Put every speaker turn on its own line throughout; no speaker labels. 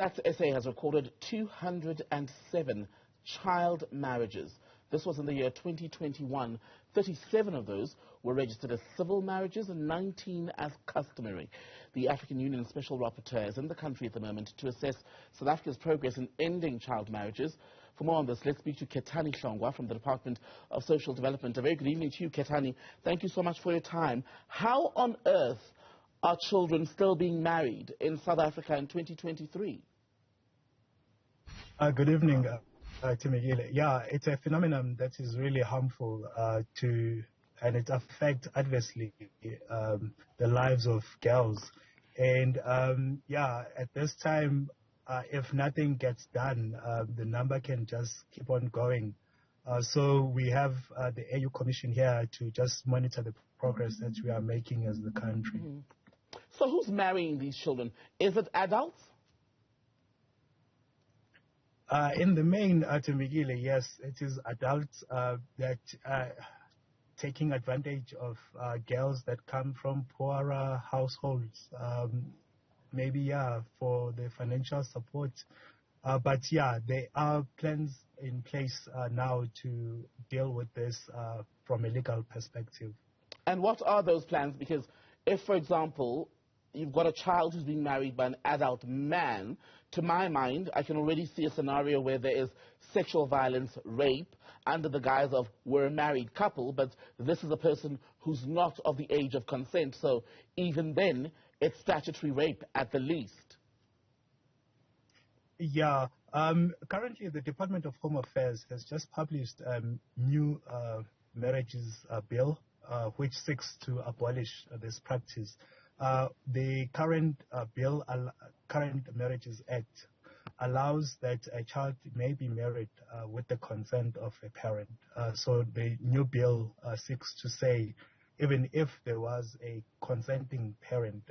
SA has recorded 207 child marriages. This was in the year 2021. 37 of those were registered as civil marriages and 19 as customary. The African Union Special Rapporteur is in the country at the moment to assess South Africa's progress in ending child marriages. For more on this, let's speak to Khethani Hlongwa from the Department of Social Development. A very good evening to you, Khethani. Thank you so much for your time. How on earth are children still being married in South Africa in 2023?
Good evening, Timegile. Yeah, it's a phenomenon that is really harmful and it affects adversely the lives of girls. And at this time, if nothing gets done, the number can just keep on going. So we have the AU Commission here to just monitor the progress that we are making as the country.
Mm-hmm. So who's marrying these children? Is it adults?
In the main, Timegile, yes, it is adults that are taking advantage of girls that come from poorer households, maybe, for the financial support. But, there are plans in place now to deal with this from a legal perspective.
And what are those plans? Because if, for example, you've got a child who's being married by an adult man, to my mind, I can already see a scenario where there is sexual violence, rape, under the guise of we're a married couple, but this is a person who's not of the age of consent. So even then, it's statutory rape at the least.
Yeah. Currently, the Department of Home Affairs has just published a new marriages bill, which seeks to abolish this practice. The current bill, Current Marriages Act, allows that a child may be married with the consent of a parent. So the new bill seeks to say, even if there was a consenting parent,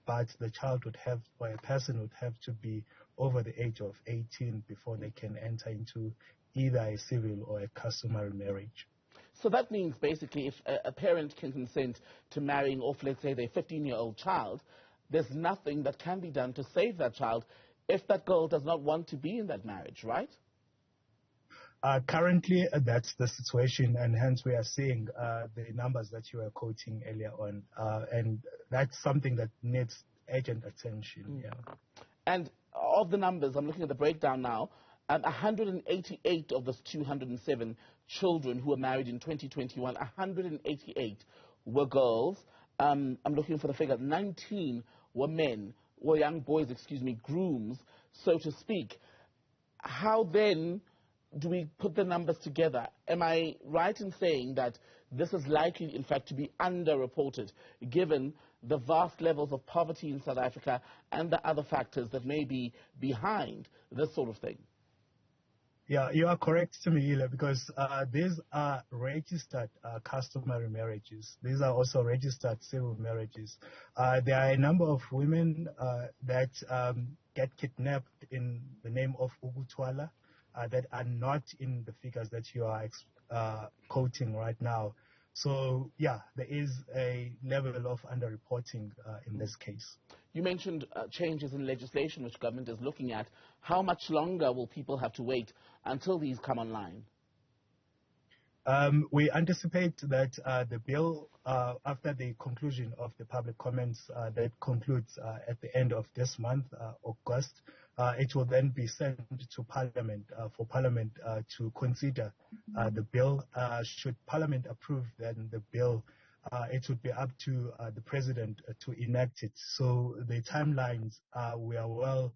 but the child would have, or a person would have to be over the age of 18 before they can enter into either a civil or a customary marriage.
So that means basically if a parent can consent to marrying off, let's say, their 15-year-old child, there's nothing that can be done to save that child if that girl does not want to be in that marriage, right?
Currently, that's the situation, and hence we are seeing the numbers that you were quoting earlier on, and that's something that needs urgent attention. Yeah.
And of the numbers, I'm looking at the breakdown now, 188 of those 207 children who were married in 2021, 188 were girls. I'm looking for the figure. 19 were men, or young boys, grooms, so to speak. How then do we put the numbers together? Am I right in saying that this is likely, in fact, to be underreported, given the vast levels of poverty in South Africa and the other factors that may be behind this sort of thing?
Yeah, you are correct, Timegile, because these are registered customary marriages. These are also registered civil marriages. There are a number of women that get kidnapped in the name of Ubutwala that are not in the figures that you are quoting right now. So, there is a level of underreporting in this case.
You mentioned changes in legislation which government is looking at. How much longer will people have to wait until these come online?
We anticipate that the bill, after the conclusion of the public comments that concludes at the end of this month, August, it will then be sent to Parliament for Parliament to consider the bill. Should Parliament approve, then the bill, it would be up to the President to enact it. So the timelines, we are well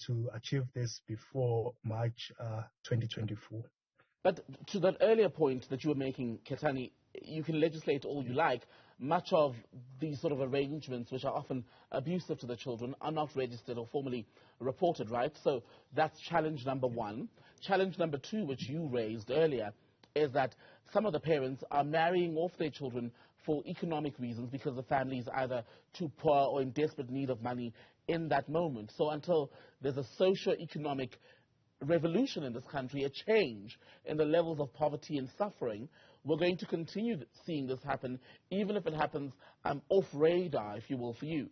to achieve this before March 2024.
But to that earlier point that you were making, Khethani, you can legislate all you like. Much of these sort of arrangements, which are often abusive to the children, are not registered or formally reported, right? So that's challenge number one. Challenge number two, which you raised earlier, is that some of the parents are marrying off their children for economic reasons because the family is either too poor or in desperate need of money in that moment. So until there's a socio-economic revolution in this country, a change in the levels of poverty and suffering, we're going to continue seeing this happen, even if it happens off radar, if you will, for you.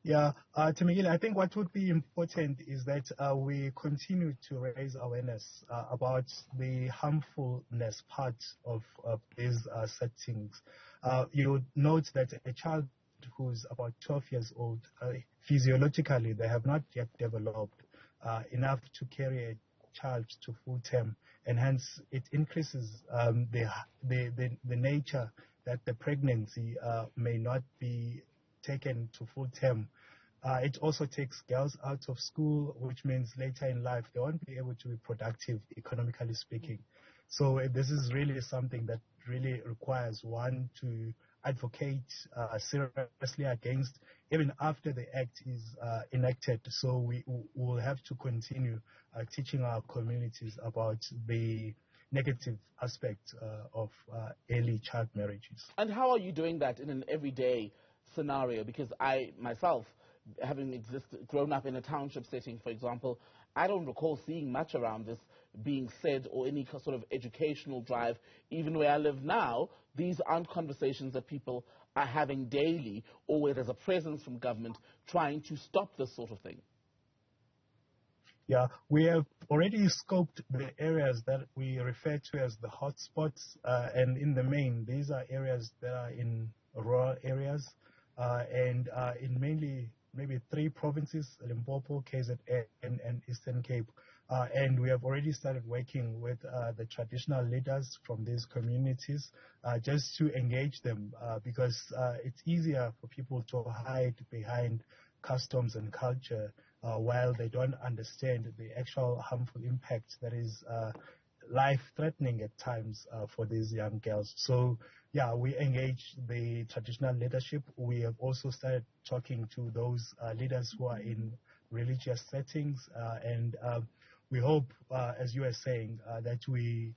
Yeah, Temegile, I think what would be important is that we continue to raise awareness about the harmfulness part of these settings. You would note that a child who's about 12 years old, physiologically, they have not yet developed enough to carry a child to full term, and hence it increases the nature that the pregnancy may not be taken to full term. It also takes girls out of school, which means later in life they won't be able to be productive, economically speaking. So this is really something that really requires one to advocate seriously against, even after the act is enacted. So we will have to continue teaching our communities about the negative aspect of early child marriages.
And how are you doing that in an everyday scenario? Because I myself, having grown up in a township setting, for example, I don't recall seeing much around this being said or any sort of educational drive. Even where I live now, these aren't conversations that people are having daily, or where there's a presence from government trying to stop this sort of thing.
Yeah, we have already scoped the areas that we refer to as the hotspots, and in the main, these are areas that are in rural areas, and in mainly maybe 3 provinces: Limpopo, KZN, and Eastern Cape. And we have already started working with the traditional leaders from these communities just to engage them, because it's easier for people to hide behind customs and culture while they don't understand the actual harmful impact that is life-threatening at times for these young girls. So, yeah, we engage the traditional leadership. We have also started talking to those leaders who are in religious settings, and we hope, as you are saying, that we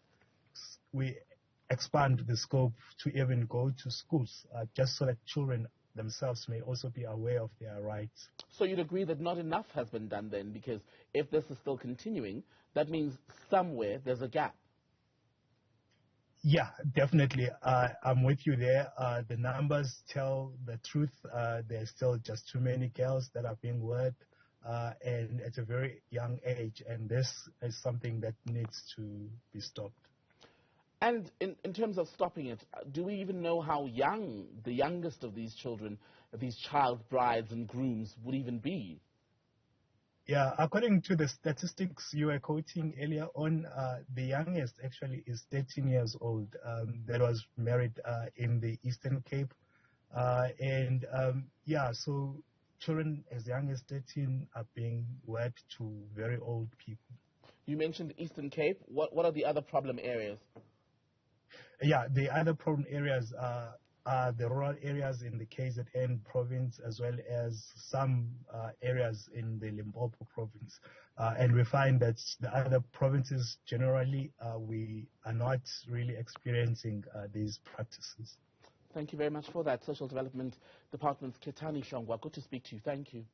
expand the scope to even go to schools, just so that children themselves may also be aware of their rights.
So you'd agree that not enough has been done then, because if this is still continuing, that means somewhere there's a gap.
Yeah, definitely. I'm with you there. The numbers tell the truth. There's still just too many girls that are being wed, and at a very young age, and this is something that needs to be stopped.
And in terms of stopping it, do we even know how young the youngest of these children, these child brides and grooms, would even be?
Yeah, according to the statistics you were quoting earlier on, the youngest actually is 13 years old, that was married in the Eastern Cape. Yeah, so children as young as 13 are being wed to very old people.
You mentioned Eastern Cape. What are the other problem areas?
Yeah, the other problem areas are the rural areas in the KZN province, as well as some areas in the Limpopo province. And we find that the other provinces generally, we are not really experiencing these practices.
Thank you very much for that. Social Development Department's Khethani Hlongwa. Good to speak to you. Thank you.